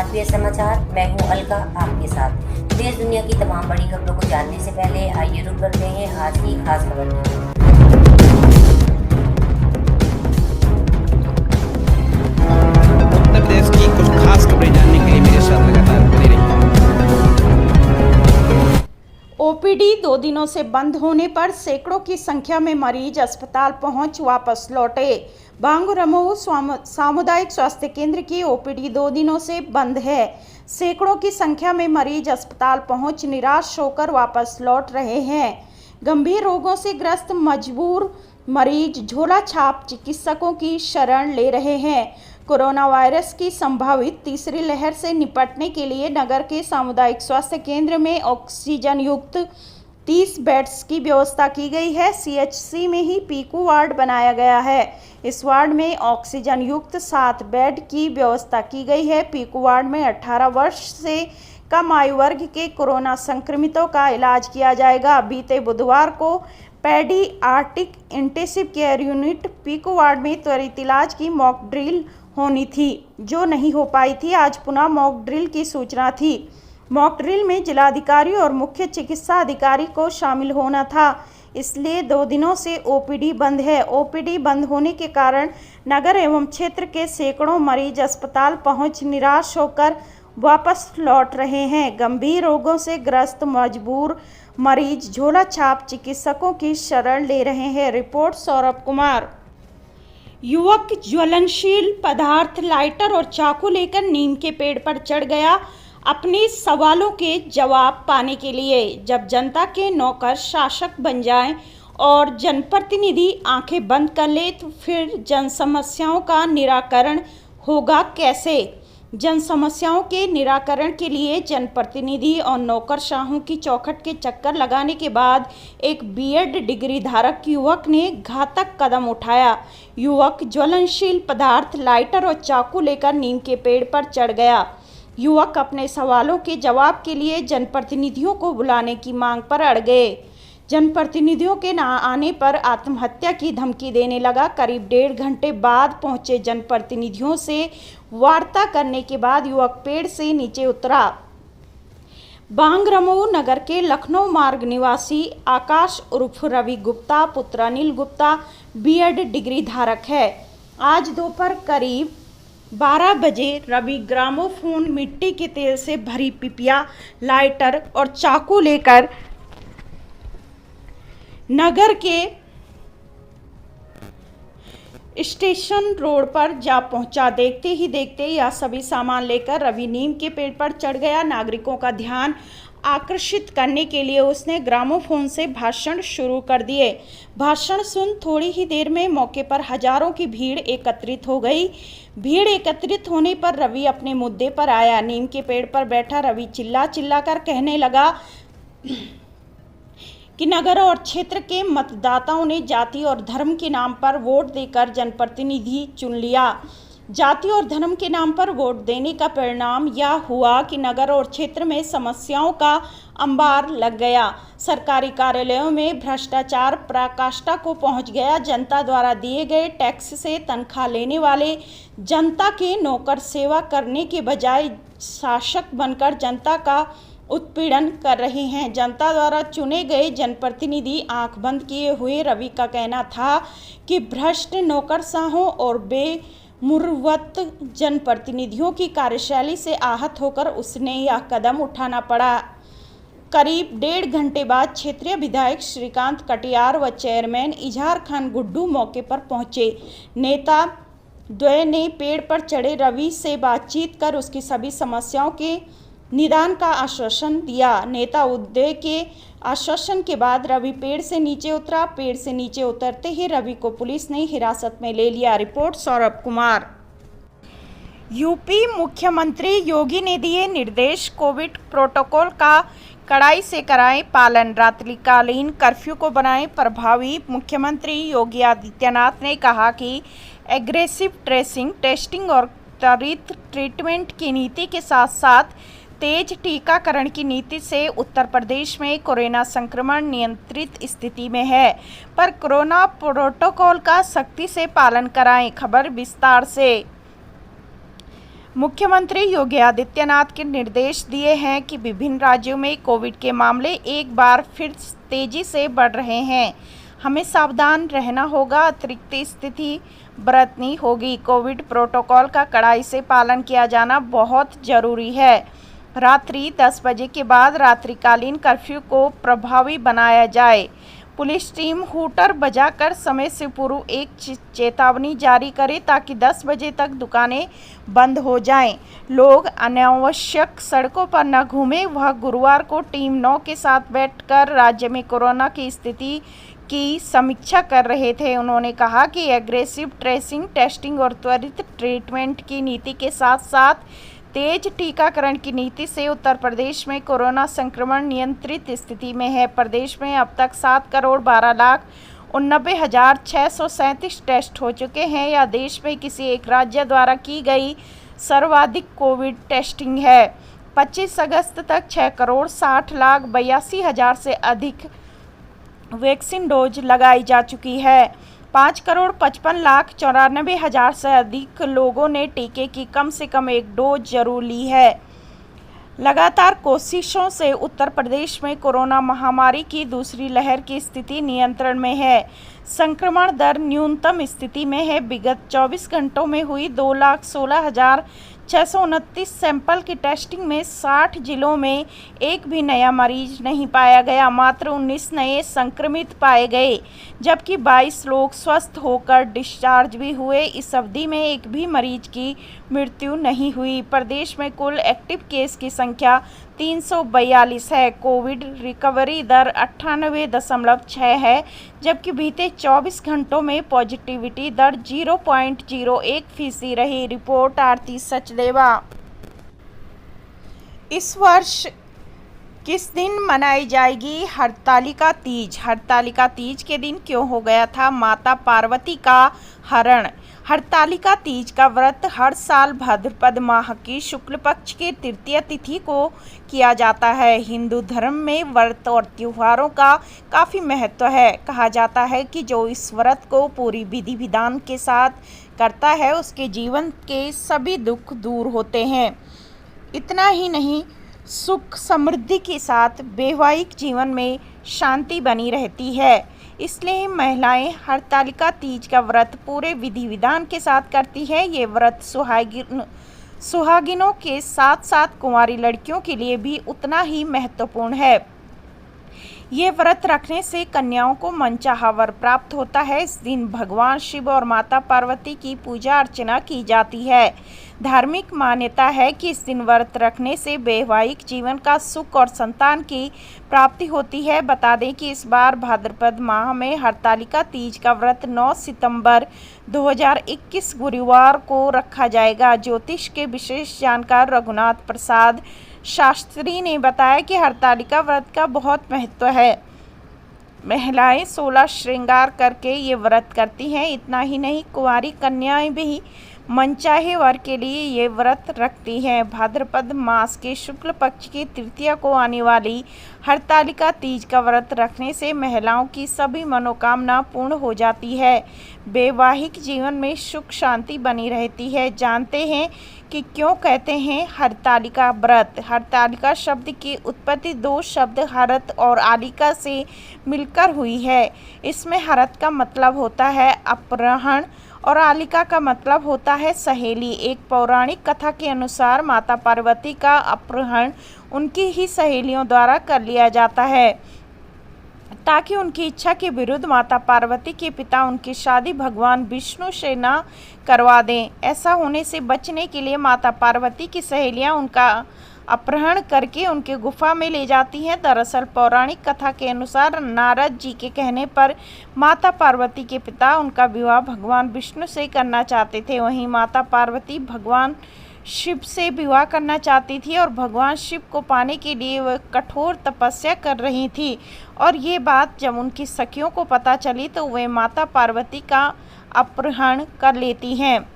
भारतीय समाचार, मैं हूं अलका आपके साथ। देश दुनिया की तमाम बड़ी खबरों को जानने से पहले आइए रुक करते हैं आज की खास खबर की। उत्तर प्रदेश की कुछ खास खबरें जानने के लिए मेरे साथ लगातार बने रहिए। ओपीडी 2 दिनों से बंद होने पर सैकड़ों की संख्या में मरीज अस्पताल पहुंच वापस लौटे। बांगरमऊ सामुदायिक स्वास्थ्य केंद्र की ओपीडी 2 दिनों से बंद है। सैकड़ों की संख्या में मरीज अस्पताल पहुंच निराश होकर वापस लौट रहे हैं। गंभीर रोगों से ग्रस्त मजबूर मरीज झोला छाप चिकित्सकों की शरण ले रहे हैं। कोरोना वायरस की संभावित तीसरी लहर से निपटने के लिए नगर के सामुदायिक स्वास्थ्य केंद्र में ऑक्सीजन युक्त 30 बेड्स की व्यवस्था की गई है। सीएचसी में ही पीकू वार्ड बनाया गया है। इस वार्ड में ऑक्सीजन युक्त 7 बेड की व्यवस्था की गई है। पीकू वार्ड में 18 वर्ष से कम आयु वर्ग के कोरोना संक्रमितों का इलाज किया जाएगा। बीते बुधवार को paediatric intensive care unit Piku ward में त्वरित इलाज की मॉक ड्रिल होनी थी, जो नहीं हो पाई थी। आज पुनः मॉक ड्रिल की सूचना थी। मॉक ड्रिल में जिलाधिकारी और मुख्य चिकित्सा अधिकारी को शामिल होना था, इसलिए 2 दिनों से ओपीडी बंद है। ओपीडी बंद होने के कारण नगर एवं क्षेत्र के सैकड़ों मरीज अस्पताल पहुंच निराश होकर वापस लौट रहे हैं। गंभीर रोगों से ग्रस्त मजबूर मरीज झोला छाप चिकित्सकों की शरण ले रहे हैं। रिपोर्ट सौरभ कुमार। युवक ज्वलनशील पदार्थ लाइटर और चाकू लेकर नीम के पेड़ पर चढ़ गया अपने सवालों के जवाब पाने के लिए। जब जनता के नौकर शासक बन जाएं और जनप्रतिनिधि आंखें बंद कर ले तो फिर जन समस्याओं का निराकरण होगा कैसे? जन समस्याओं के निराकरण के लिए जनप्रतिनिधि और नौकरशाहों की चौखट के चक्कर लगाने के बाद एक बीएड डिग्री धारक युवक ने घातक कदम उठाया। युवक ज्वलनशील पदार्थ लाइटर और चाकू लेकर नीम के पेड़ पर चढ़ गया। युवक अपने सवालों के जवाब के लिए जनप्रतिनिधियों को बुलाने की मांग पर अड़ गए। जनप्रतिनिधियों के ना आने पर आत्महत्या की धमकी देने लगा। करीब 1.5 घंटे बाद पहुंचे जनप्रतिनिधियों से वार्ता करने के बाद युवक पेड़ से नीचे उतरा। बांगरमऊ नगर के लखनऊ मार्ग निवासी आकाश उर्फ रवि गुप्ता पुत्र अनिल गुप्ता बीएड डिग्री धारक है। आज दोपहर करीब 12 बजे रवि ग्रामोफोन, मिट्टी के तेल से भरी पिपिया, लाइटर और चाकू लेकर नगर के स्टेशन रोड पर जा पहुंचा। देखते ही देखते यह सभी सामान लेकर रवि नीम के पेड़ पर चढ़ गया। नागरिकों का ध्यान आकर्षित करने के लिए उसने ग्रामोफोन से भाषण शुरू कर दिए। भाषण सुन थोड़ी ही देर में मौके पर हजारों की भीड़ एकत्रित हो गई। भीड़ एकत्रित होने पर रवि अपने मुद्दे पर आया। नीम के पेड़ पर बैठा रवि चिल्ला चिल्ला कर कहने लगा कि नगर और क्षेत्र के मतदाताओं ने जाति और धर्म के नाम पर वोट देकर जनप्रतिनिधि चुन लिया। जाति और धर्म के नाम पर वोट देने का परिणाम यह हुआ कि नगर और क्षेत्र में समस्याओं का अंबार लग गया। सरकारी कार्यालयों में भ्रष्टाचार पराकाष्ठा को पहुंच गया। जनता द्वारा दिए गए टैक्स से तनख्वाह लेने वाले जनता के नौकर सेवा करने के बजाय शासक बनकर जनता का उत्पीड़न कर रहे हैं। जनता द्वारा चुने गए जनप्रतिनिधि आंख बंद किए हुए। रवि का कहना था कि भ्रष्ट नौकरशाहों और बेमुरवत जनप्रतिनिधियों की कार्यशैली से आहत होकर उसने यह कदम उठाना पड़ा। करीब 1.5 घंटे बाद क्षेत्रीय विधायक श्रीकांत कटियार व चेयरमैन इजहार खान गुड्डू मौके पर पहुंचे। नेता द्वय ने पेड़ पर चढ़े रवि से बातचीत कर उसकी सभी समस्याओं के निदान का आश्वासन दिया। नेता उदय के आश्वासन के बाद रवि पेड़ से नीचे उतरा। पेड़ से नीचे उतरते ही रवि को पुलिस ने हिरासत में ले लिया। रिपोर्ट सौरभ कुमार। यूपी मुख्यमंत्री योगी ने दिए निर्देश, कोविड प्रोटोकॉल का कड़ाई से कराएं पालन, रात्रिकालीन कर्फ्यू को बनाएं प्रभावी। मुख्यमंत्री योगी आदित्यनाथ ने कहा कि एग्रेसिव ट्रेसिंग, टेस्टिंग और त्वरित ट्रीटमेंट की नीति के साथ साथ तेज टीकाकरण की नीति से उत्तर प्रदेश में कोरोना संक्रमण नियंत्रित स्थिति में है, पर कोरोना प्रोटोकॉल का सख्ती से पालन कराएं। खबर विस्तार से। मुख्यमंत्री योगी आदित्यनाथ के निर्देश दिए हैं कि विभिन्न राज्यों में कोविड के मामले एक बार फिर तेजी से बढ़ रहे हैं। हमें सावधान रहना होगा, अतिरिक्त स्थिति बरतनी होगी। कोविड प्रोटोकॉल का कड़ाई से पालन किया जाना बहुत ज़रूरी है। रात्रि 10 बजे के बाद रात्रिकालीन कर्फ्यू को प्रभावी बनाया जाए। पुलिस टीम हूटर बजाकर समय से पूर्व एक चेतावनी जारी करे ताकि 10 बजे तक दुकानें बंद हो जाएं। लोग अनावश्यक सड़कों पर न घूमें। वह गुरुवार को टीम 9 के साथ बैठकर राज्य में कोरोना की स्थिति की समीक्षा कर रहे थे। उन्होंने कहा कि एग्रेसिव ट्रेसिंग, टेस्टिंग और त्वरित ट्रीटमेंट की नीति के साथ साथ तेज टीकाकरण की नीति से उत्तर प्रदेश में कोरोना संक्रमण नियंत्रित स्थिति में है। प्रदेश में अब तक 7,12,89,637 टेस्ट हो चुके हैं। यह देश में किसी एक राज्य द्वारा की गई सर्वाधिक कोविड टेस्टिंग है। 25 अगस्त तक 6,60,82,000 से अधिक वैक्सीन डोज लगाई जा चुकी है। 5,55,94,000 से अधिक लोगों ने टीके की कम से कम एक डोज जरूर ली है। लगातार कोशिशों से उत्तर प्रदेश में कोरोना महामारी की दूसरी लहर की स्थिति नियंत्रण में है। संक्रमण दर न्यूनतम स्थिति में है। विगत 24 घंटों में हुई 2,16,629 सैंपल की टेस्टिंग में 60 जिलों में एक भी नया मरीज नहीं पाया गया। मात्र 19 नए संक्रमित पाए गए, जबकि 22 लोग स्वस्थ होकर डिस्चार्ज भी हुए। इस अवधि में एक भी मरीज की मृत्यु नहीं हुई। प्रदेश में कुल एक्टिव केस की संख्या 342 है। कोविड रिकवरी दर 98.6 है, जबकि बीते 24 घंटों में पॉजिटिविटी दर 0.01% रही। रिपोर्ट आरती सचदेवा। इस वर्ष किस दिन मनाई जाएगी हरतालिका तीज? हरतालिका तीज के दिन क्यों हो गया था माता पार्वती का हरण? हरतालिका तीज का व्रत हर साल भाद्रपद माह की शुक्ल पक्ष के तृतीय तिथि को किया जाता है। हिंदू धर्म में व्रत और त्योहारों का काफ़ी महत्व है। कहा जाता है कि जो इस व्रत को पूरी विधि विधान के साथ करता है उसके जीवन के सभी दुख दूर होते हैं। इतना ही नहीं, सुख समृद्धि के साथ वैवाहिक जीवन में शांति बनी रहती है। इसलिए महिलाएं हरतालिका तीज का व्रत पूरे विधि विधान के साथ करती है। ये व्रत सुहागिनों के साथ साथ कुंवारी लड़कियों के लिए भी उतना ही महत्वपूर्ण है। ये व्रत रखने से कन्याओं को मनचाहा वर प्राप्त होता है। इस दिन भगवान शिव और माता पार्वती की पूजा अर्चना की जाती है। धार्मिक मान्यता है कि इस दिन व्रत रखने से वैवाहिक जीवन का सुख और संतान की प्राप्ति होती है। बता दें कि इस बार भाद्रपद माह में हरतालिका तीज का व्रत 9 सितंबर 2021 गुरुवार को रखा जाएगा। ज्योतिष के विशेष जानकार रघुनाथ प्रसाद शास्त्री ने बताया कि हरतालिका व्रत का बहुत महत्व है। महिलाएं 16 श्रृंगार करके ये व्रत करती हैं। इतना ही नहीं, कुंवारी कन्याएं भी मनचाहे वर के लिए ये व्रत रखती हैं। भाद्रपद मास के शुक्ल पक्ष की तृतीया को आने वाली हरतालिका तीज का व्रत रखने से महिलाओं की सभी मनोकामना पूर्ण हो जाती है। वैवाहिक जीवन में सुख शांति बनी रहती है। जानते हैं कि क्यों कहते हैं हरतालिका व्रत? हरतालिका शब्द की उत्पत्ति 2 शब्द हरत और आलिका से मिलकर हुई है। इसमें हरत का मतलब होता है अपहरण और आलिका का मतलब होता है सहेली। एक पौराणिक कथा के अनुसार माता पार्वती का अपहरण उनकी ही सहेलियों द्वारा कर लिया जाता है ताकि उनकी इच्छा के विरुद्ध माता पार्वती के पिता उनकी शादी भगवान विष्णु से न करवा दें। ऐसा होने से बचने के लिए माता पार्वती की सहेलियां उनका अपहरण करके उनके गुफा में ले जाती हैं। दरअसल पौराणिक कथा के अनुसार नारद जी के कहने पर माता पार्वती के पिता उनका विवाह भगवान विष्णु से करना चाहते थे। वहीं माता पार्वती भगवान शिव से विवाह करना चाहती थी और भगवान शिव को पाने के लिए वह कठोर तपस्या कर रही थी। और ये बात जब उनकी सखियों को पता चली तो वे माता पार्वती का अपहरण कर लेती हैं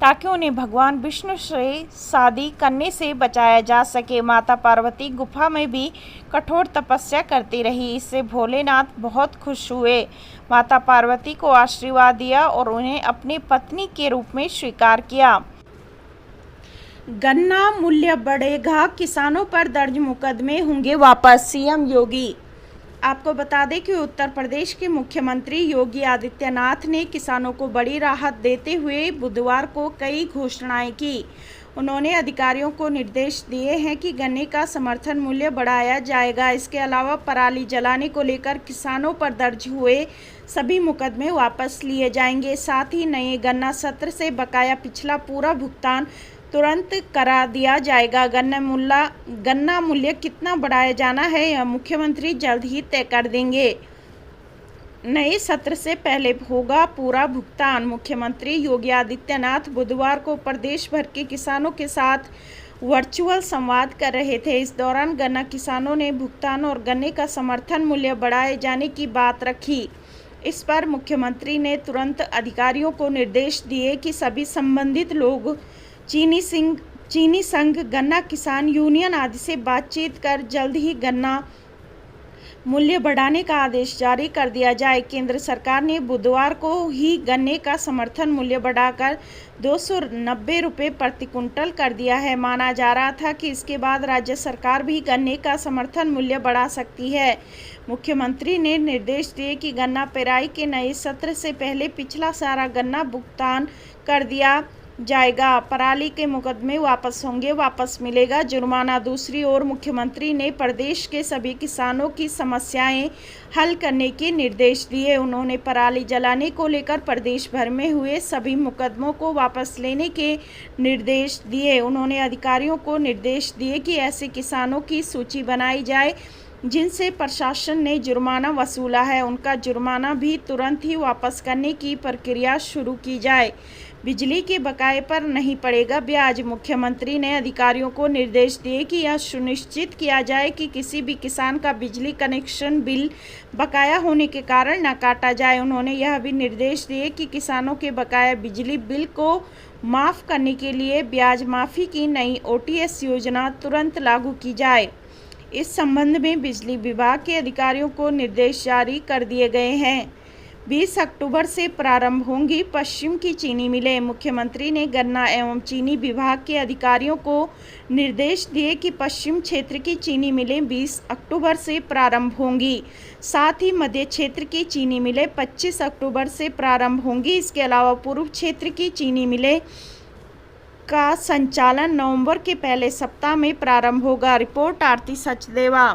ताकि उन्हें भगवान विष्णु से शादी करने से बचाया जा सके। माता पार्वती गुफा में भी कठोर तपस्या करती रही। इससे भोलेनाथ बहुत खुश हुए, माता पार्वती को आशीर्वाद दिया और उन्हें अपनी पत्नी के रूप में स्वीकार किया। गन्ना मूल्य बढ़ेगा, किसानों पर दर्ज मुकदमे होंगे वापस, सीएम योगी। आपको बता दें कि उत्तर प्रदेश के मुख्यमंत्री योगी आदित्यनाथ ने किसानों को बड़ी राहत देते हुए बुधवार को कई घोषणाएं की। उन्होंने अधिकारियों को निर्देश दिए हैं कि गन्ने का समर्थन मूल्य बढ़ाया जाएगा। इसके अलावा पराली जलाने को लेकर किसानों पर दर्ज हुए सभी मुकदमे वापस लिए जाएंगे। साथ ही नए गन्ना सत्र से बकाया पिछला पूरा भुगतान तुरंत करा दिया जाएगा। गन्ना मूल्य कितना बढ़ाया जाना है, यह मुख्यमंत्री जल्द ही तय कर देंगे। नए सत्र से पहले होगा पूरा भुगतान। मुख्यमंत्री योगी आदित्यनाथ बुधवार को प्रदेश भर के किसानों के साथ वर्चुअल संवाद कर रहे थे। इस दौरान गन्ना किसानों ने भुगतान और गन्ने का समर्थन मूल्य बढ़ाए जाने की बात रखी। इस पर मुख्यमंत्री ने तुरंत अधिकारियों को निर्देश दिए कि सभी संबंधित लोग चीनी संघ, गन्ना किसान यूनियन आदि से बातचीत कर जल्द ही गन्ना मूल्य बढ़ाने का आदेश जारी कर दिया जाए। केंद्र सरकार ने बुधवार को ही गन्ने का समर्थन मूल्य बढ़ाकर 290 रुपये प्रति कुंटल कर दिया है। माना जा रहा था कि इसके बाद राज्य सरकार भी गन्ने का समर्थन मूल्य बढ़ा सकती है। मुख्यमंत्री ने निर्देश दिए कि गन्ना पेराई के नए सत्र से पहले पिछला सारा गन्ना भुगतान कर दिया जाएगा। पराली के मुकदमे वापस मिलेगा जुर्माना। दूसरी ओर मुख्यमंत्री ने प्रदेश के सभी किसानों की समस्याएं हल करने के निर्देश दिए। उन्होंने पराली जलाने को लेकर प्रदेश भर में हुए सभी मुकदमों को वापस लेने के निर्देश दिए। उन्होंने अधिकारियों को निर्देश दिए कि ऐसे किसानों की सूची बनाई जाए जिनसे प्रशासन ने जुर्माना वसूला है, उनका जुर्माना भी तुरंत ही वापस करने की प्रक्रिया शुरू की जाए। बिजली के बकाये पर नहीं पड़ेगा ब्याज। मुख्यमंत्री ने अधिकारियों को निर्देश दिए कि यह सुनिश्चित किया जाए कि किसी भी किसान का बिजली कनेक्शन बिल बकाया होने के कारण न काटा जाए। उन्होंने यह भी निर्देश दिए कि किसानों के बकाया बिजली बिल को माफ़ करने के लिए ब्याज माफ़ी की नई OTS योजना तुरंत लागू की जाए। इस संबंध में बिजली विभाग के अधिकारियों को निर्देश जारी कर दिए गए हैं। 20 अक्टूबर से प्रारंभ होंगी पश्चिम की चीनी मिलें। मुख्यमंत्री ने गन्ना एवं चीनी विभाग के अधिकारियों को निर्देश दिए कि पश्चिम क्षेत्र की चीनी मिलें 20 अक्टूबर से प्रारंभ होंगी। साथ ही मध्य क्षेत्र की चीनी मिलें 25 अक्टूबर से प्रारंभ होंगी। इसके अलावा पूर्व क्षेत्र की चीनी मिलें का संचालन नवंबर के पहले सप्ताह में प्रारंभ होगा। रिपोर्ट आरती सचदेवा।